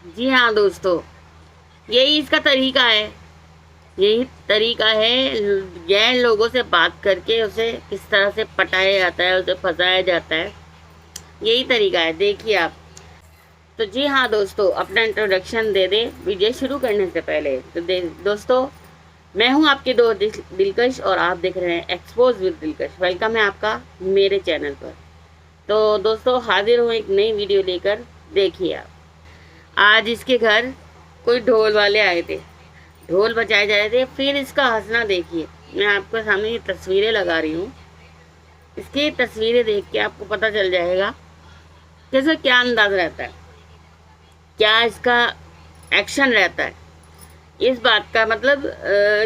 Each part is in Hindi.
जी हाँ दोस्तों, यही इसका तरीका है। यही तरीका है गैर लोगों से बात करके उसे किस तरह से पटाया जाता है, उसे फंसाया जाता है। यही तरीका है, देखिए आप। तो जी हाँ दोस्तों, अपना इंट्रोडक्शन दे दे वीडियो शुरू करने से पहले। तो दोस्तों, मैं हूँ आपके दो दिलकश और आप देख रहे हैं एक्सपोज विद दिलकश। वेलकम है आपका मेरे चैनल पर। तो दोस्तों, हाजिर हूँ एक नई वीडियो लेकर। देखिए आप, आज इसके घर कोई ढोल वाले आए थे, ढोल बजाए जा रहे थे। फिर इसका हंसना देखिए। मैं आपके सामने ये तस्वीरें लगा रही हूँ, इसकी तस्वीरें देख के आपको पता चल जाएगा कि इसका क्या अंदाज रहता है, क्या इसका एक्शन रहता है। इस बात का मतलब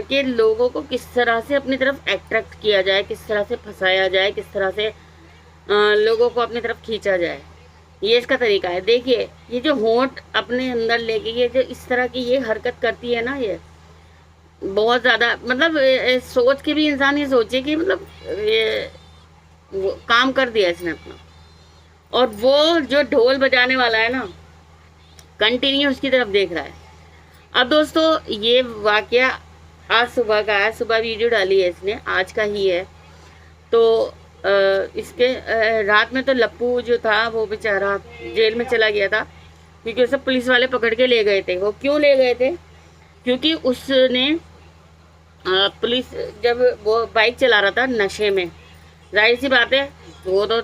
कि लोगों को किस तरह से अपनी तरफ अट्रैक्ट किया जाए, किस तरह से फंसाया जाए, किस तरह से लोगों को अपनी तरफ खींचा जाए। ये इसका तरीका है। देखिए, ये जो होंठ अपने अंदर लेके ये जो इस तरह की ये हरकत करती है ना, ये बहुत ज़्यादा मतलब सोच के भी इंसान ये सोचे कि मतलब ये वो काम कर दिया इसने अपना। और वो जो ढोल बजाने वाला है ना, कंटिन्यू उसकी तरफ देख रहा है। अब दोस्तों, ये वाकया आज सुबह का है, सुबह वीडियो डाली है इसने, आज का ही है। तो इसके रात में तो लप्पू जो था वो बेचारा जेल में चला गया था, क्योंकि उसे पुलिस वाले पकड़ के ले गए थे। वो क्यों ले गए थे? क्योंकि उसने पुलिस जब वो बाइक चला रहा था नशे में, जाहिर सी बात है वो तो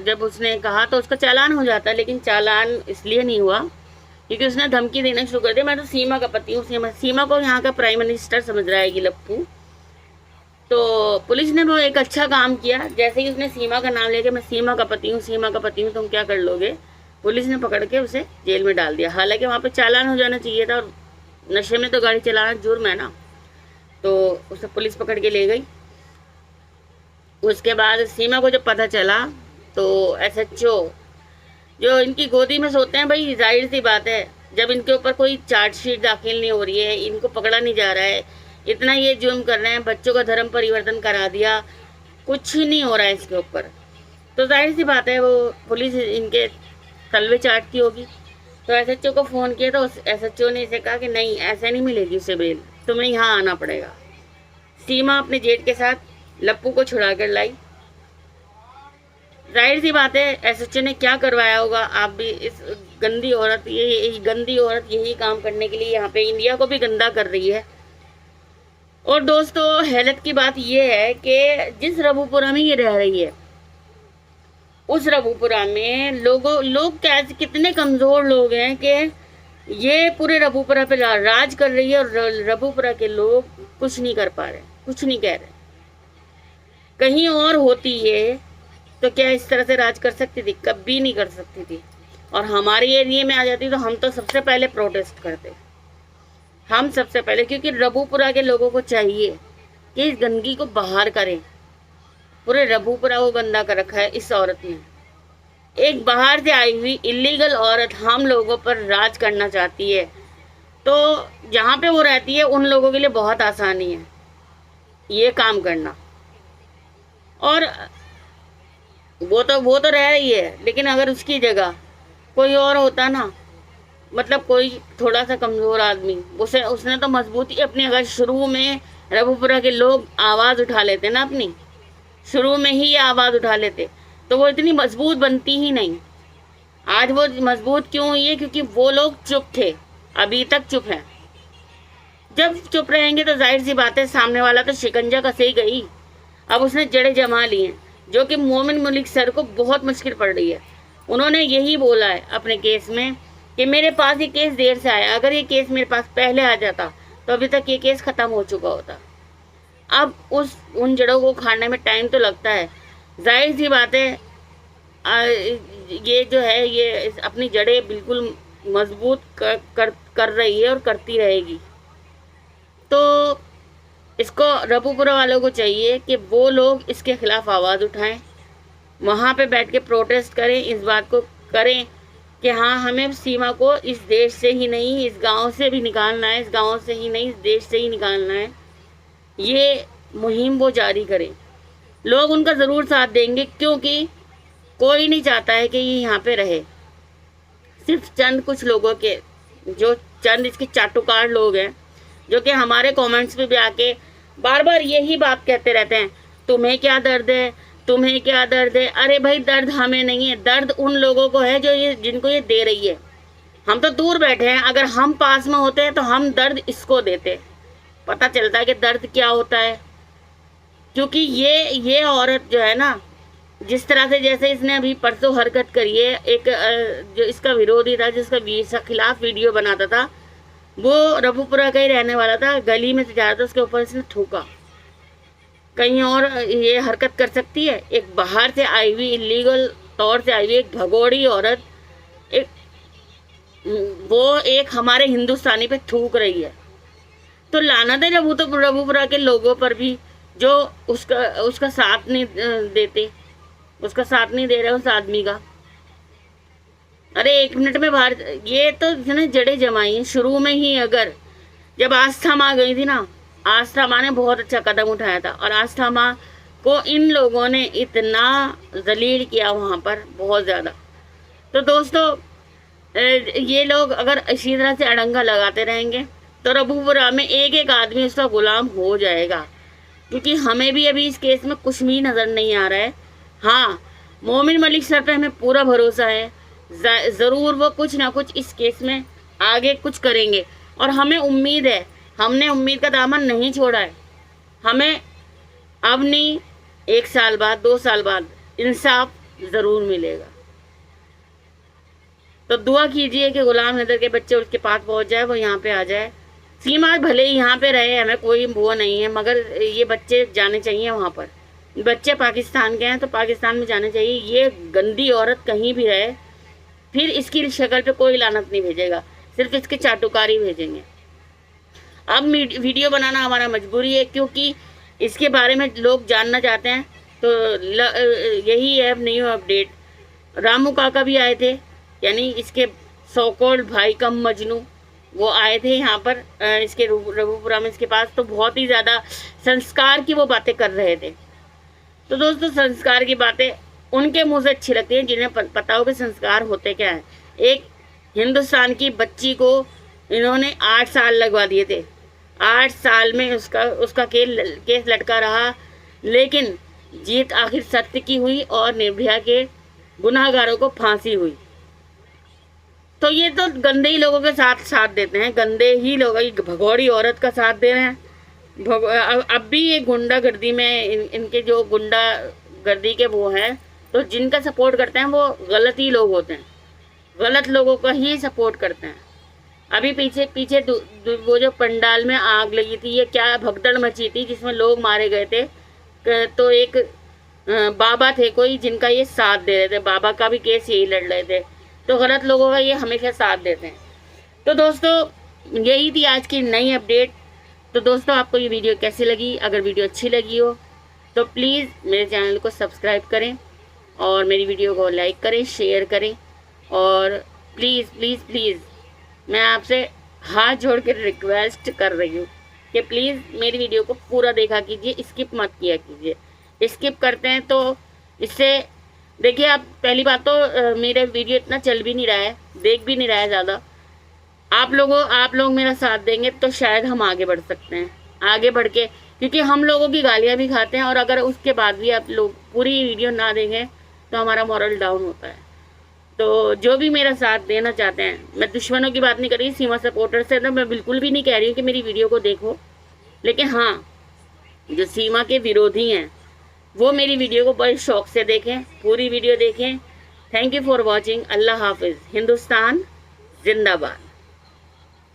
जब उसने कहा तो उसका चालान हो जाता, लेकिन चालान इसलिए नहीं हुआ क्योंकि उसने धमकी देना शुरू कर दिया। मैं तो सीमा का पति हूँ। सीमा को यहाँ का प्राइम मिनिस्टर समझ रहा है कि लप्पू। तो पुलिस ने वो एक अच्छा काम किया। जैसे ही उसने सीमा का नाम लेके मैं सीमा का पति हूँ, सीमा का पति हूँ, तुम क्या कर लोगे, पुलिस ने पकड़ के उसे जेल में डाल दिया। हालांकि वहाँ पे चालान हो जाना चाहिए था, और नशे में तो गाड़ी चलाना जुर्म है ना। तो उसे पुलिस पकड़ के ले गई। उसके बाद सीमा को जब पता चला तो एसएचओ जो इनकी गोदी में सोते हैं, भाई जाहिर सी बात है, जब इनके ऊपर कोई चार्जशीट दाखिल नहीं हो रही है, इनको पकड़ा नहीं जा रहा है, इतना ये जुर्म कर रहे हैं, बच्चों का धर्म परिवर्तन करा दिया, कुछ ही नहीं हो रहा है इसके ऊपर, तो जाहिर सी बात है वो पुलिस इनके तलवे चाटती होगी। तो एसएचओ को फ़ोन किया तो एसएचओ ने इसे कहा कि नहीं, ऐसे नहीं मिलेगी उसे बेल, तुम्हें यहाँ आना पड़ेगा। सीमा अपने जेठ के साथ लप्पू को छुड़ा कर लाई। जाहिर सी बात है एसएचओ ने क्या करवाया होगा। आप भी इस गंदी औरत, ये गंदी औरत यही काम करने के लिए यहाँ पे इंडिया को भी गंदा कर रही है। और दोस्तों, हैरत की बात यह है कि जिस रबूपुरा में ये रह रही है, उस रबूपुरा में लोग कितने कमज़ोर लोग हैं कि ये पूरे रबूपुरा पे राज कर रही है, और रबूपुरा के लोग कुछ नहीं कर पा रहे, कुछ नहीं कह रहे। कहीं और होती है तो क्या इस तरह से राज कर सकती थी? कभी नहीं कर सकती थी। और हमारे एरिया में आ जाती तो हम तो सबसे पहले प्रोटेस्ट करते, हम सबसे पहले, क्योंकि रबूपुरा के लोगों को चाहिए कि इस गंदगी को बाहर करें। पूरे रबूपुरा को गंदा कर रखा है इस औरत ने। एक बाहर से आई हुई इलीगल औरत हम लोगों पर राज करना चाहती है, तो जहाँ पे वो रहती है उन लोगों के लिए बहुत आसानी है ये काम करना। और वो तो रह रही है, लेकिन अगर उसकी जगह कोई और होता ना, मतलब कोई थोड़ा सा कमज़ोर आदमी, उसने तो मजबूती अपनी, अगर शुरू में रबूपुरा के लोग आवाज़ उठा लेते ना, अपनी शुरू में ही ये आवाज़ उठा लेते, तो वो इतनी मजबूत बनती ही नहीं। आज वो मजबूत क्यों हुई है? क्योंकि वो लोग चुप थे, अभी तक चुप हैं। जब चुप रहेंगे तो जाहिर सी बात है सामने वाला तो शिकंजा कसे ही गई। अब उसने जड़े जमा लिए, जो कि मोमिन मलिक सर को बहुत मुश्किल पड़ रही है। उन्होंने यही बोला है अपने केस में कि मेरे पास ये केस देर से आया, अगर ये केस मेरे पास पहले आ जाता तो अभी तक ये केस ख़त्म हो चुका होता। अब उन जड़ों को उखाड़ने में टाइम तो लगता है, जाहिर सी बात है। ये जो है ये अपनी जड़ें बिल्कुल मजबूत कर रही है और करती रहेगी। तो इसको रबूपुरा वालों को चाहिए कि वो लोग इसके खिलाफ आवाज़ उठाएं, वहाँ पे बैठ के प्रोटेस्ट करें, इस बात को करें कि हाँ, हमें सीमा को इस देश से ही नहीं, इस गांव से भी निकालना है, इस गांव से ही नहीं, इस देश से ही निकालना है। ये मुहिम वो जारी करें। लोग उनका ज़रूर साथ देंगे, क्योंकि कोई नहीं चाहता है कि ये यहाँ पे रहे। सिर्फ चंद कुछ लोगों के जो चंद इसके चाटुकार लोग हैं, जो कि हमारे कमेंट्स पे भी आके बार बार यही बात कहते रहते हैं, तुम्हें क्या दर्द है, तुम्हें क्या दर्द है। अरे भाई, दर्द हमें नहीं है, दर्द उन लोगों को है जो ये जिनको ये दे रही है। हम तो दूर बैठे हैं, अगर हम पास में होते हैं तो हम दर्द इसको देते, पता चलता है कि दर्द क्या होता है। क्योंकि ये औरत जो है ना, जिस तरह से जैसे इसने अभी परसों हरकत करी है, एक जो इसका विरोधी था, जिसका खिलाफ वीडियो बनाता था, वो रबूपुरा का ही रहने वाला था, गली में से जा रहा था, उसके ऊपर इसने थूका। कहीं और ये हरकत कर सकती है? एक बाहर से आई हुई, इलीगल तौर से आई हुई एक भगोड़ी औरत, वो एक हमारे हिंदुस्तानी पे थूक रही है। तो लानत है रबूपुरा के लोगों पर भी, जो उसका साथ नहीं देते, उसका साथ नहीं दे रहे उस आदमी का। अरे 1 मिनट में बाहर, ये तो इसने जड़े जमाई हैं शुरू में ही। अगर जब आस्था माँ गई थी ना, आस्था माँ ने बहुत अच्छा कदम उठाया था, और आस्था माँ को इन लोगों ने इतना जलील किया वहाँ पर, बहुत ज़्यादा। तो दोस्तों, ये लोग अगर इसी तरह से अड़ंगा लगाते रहेंगे तो रबूपुरा में एक एक आदमी उसका गुलाम हो जाएगा। क्योंकि हमें भी अभी इस केस में कुछ भी नज़र नहीं आ रहा है। हाँ, मोमिन मलिक सर पे हमें पूरा भरोसा है, ज़रूर वो कुछ ना कुछ इस केस में आगे कुछ करेंगे, और हमें उम्मीद है, हमने उम्मीद का दामन नहीं छोड़ा है। हमें अब नहीं, 1 साल बाद, 2 साल बाद इंसाफ ज़रूर मिलेगा। तो दुआ कीजिए कि गुलाम हैदर के बच्चे उसके पास पहुंच जाए, वो यहाँ पे आ जाए। सीमा भले ही यहाँ पे रहे, हमें कोई वो नहीं है, मगर ये बच्चे जाने चाहिए वहाँ पर। बच्चे पाकिस्तान के हैं तो पाकिस्तान में जाने चाहिए। ये गंदी औरत कहीं भी रहे, फिर इसकी शक्ल पे कोई लानत नहीं भेजेगा, सिर्फ इसके चाटुकारी भेजेंगे। अब वीडियो बनाना हमारा मजबूरी है, क्योंकि इसके बारे में लोग जानना चाहते हैं। तो यही है अब न्यू अपडेट। रामू काका भी आए थे, यानी इसके सो कॉल्ड भाई कम मजनू, वो आए थे यहाँ पर इसके रबूपुरा में इसके पास। तो बहुत ही ज़्यादा संस्कार की वो बातें कर रहे थे। तो दोस्तों, संस्कार की बातें उनके मुंह से अच्छी लगती हैं जिन्हें पता हो कि संस्कार होते क्या हैं। एक हिंदुस्तान की बच्ची को इन्होंने 8 साल लगवा दिए थे। 8 साल में उसका केस लटका रहा, लेकिन जीत आखिर सत्य की हुई और निर्भया के गुनाहगारों को फांसी हुई। तो ये तो गंदे ही लोगों के साथ देते हैं, गंदे ही लोग, भगोड़ी औरत का साथ दे रहे हैं। अब भी ये गुंडागर्दी में इनके जो गुंडागर्दी के वो हैं, तो जिनका सपोर्ट करते हैं वो गलत ही लोग होते हैं, गलत लोगों का ही सपोर्ट करते हैं। अभी पीछे वो जो पंडाल में आग लगी थी, ये क्या भगदड़ मची थी जिसमें लोग मारे गए थे। तो एक बाबा थे कोई जिनका ये साथ दे रहे थे, बाबा का भी केस यही लड़ रहे थे। तो गलत लोगों का ये हमेशा साथ देते हैं। तो दोस्तों, यही थी आज की नई अपडेट। तो दोस्तों, आपको ये वीडियो कैसी लगी? अगर वीडियो अच्छी लगी हो तो प्लीज़ मेरे चैनल को सब्सक्राइब करें, और मेरी वीडियो को लाइक करें, शेयर करें, और प्लीज़ प्लीज़ प्लीज़ मैं आपसे हाथ जोड़ कर रिक्वेस्ट कर रही हूँ कि प्लीज़ मेरी वीडियो को पूरा देखा कीजिए, स्किप मत किया कीजिए। स्किप करते हैं तो इससे, देखिए, आप पहली बात तो मेरा वीडियो इतना चल भी नहीं रहा है, देख भी नहीं रहा है ज़्यादा। आप लोग मेरा साथ देंगे तो शायद हम आगे बढ़ सकते हैं, आगे बढ़ के, क्योंकि हम लोगों की गालियाँ भी खाते हैं, और अगर उसके बाद भी आप लोग पूरी वीडियो ना देखें तो हमारा मॉरल डाउन होता है। तो जो भी मेरा साथ देना चाहते हैं, मैं दुश्मनों की बात नहीं कर रही, सीमा सपोर्टर से तो मैं बिल्कुल भी नहीं कह रही हूँ कि मेरी वीडियो को देखो, लेकिन हाँ, जो सीमा के विरोधी हैं वो मेरी वीडियो को बड़े शौक से देखें, पूरी वीडियो देखें। Thank you for watching. अल्लाह हाफिज़। हिंदुस्तान जिंदाबाद।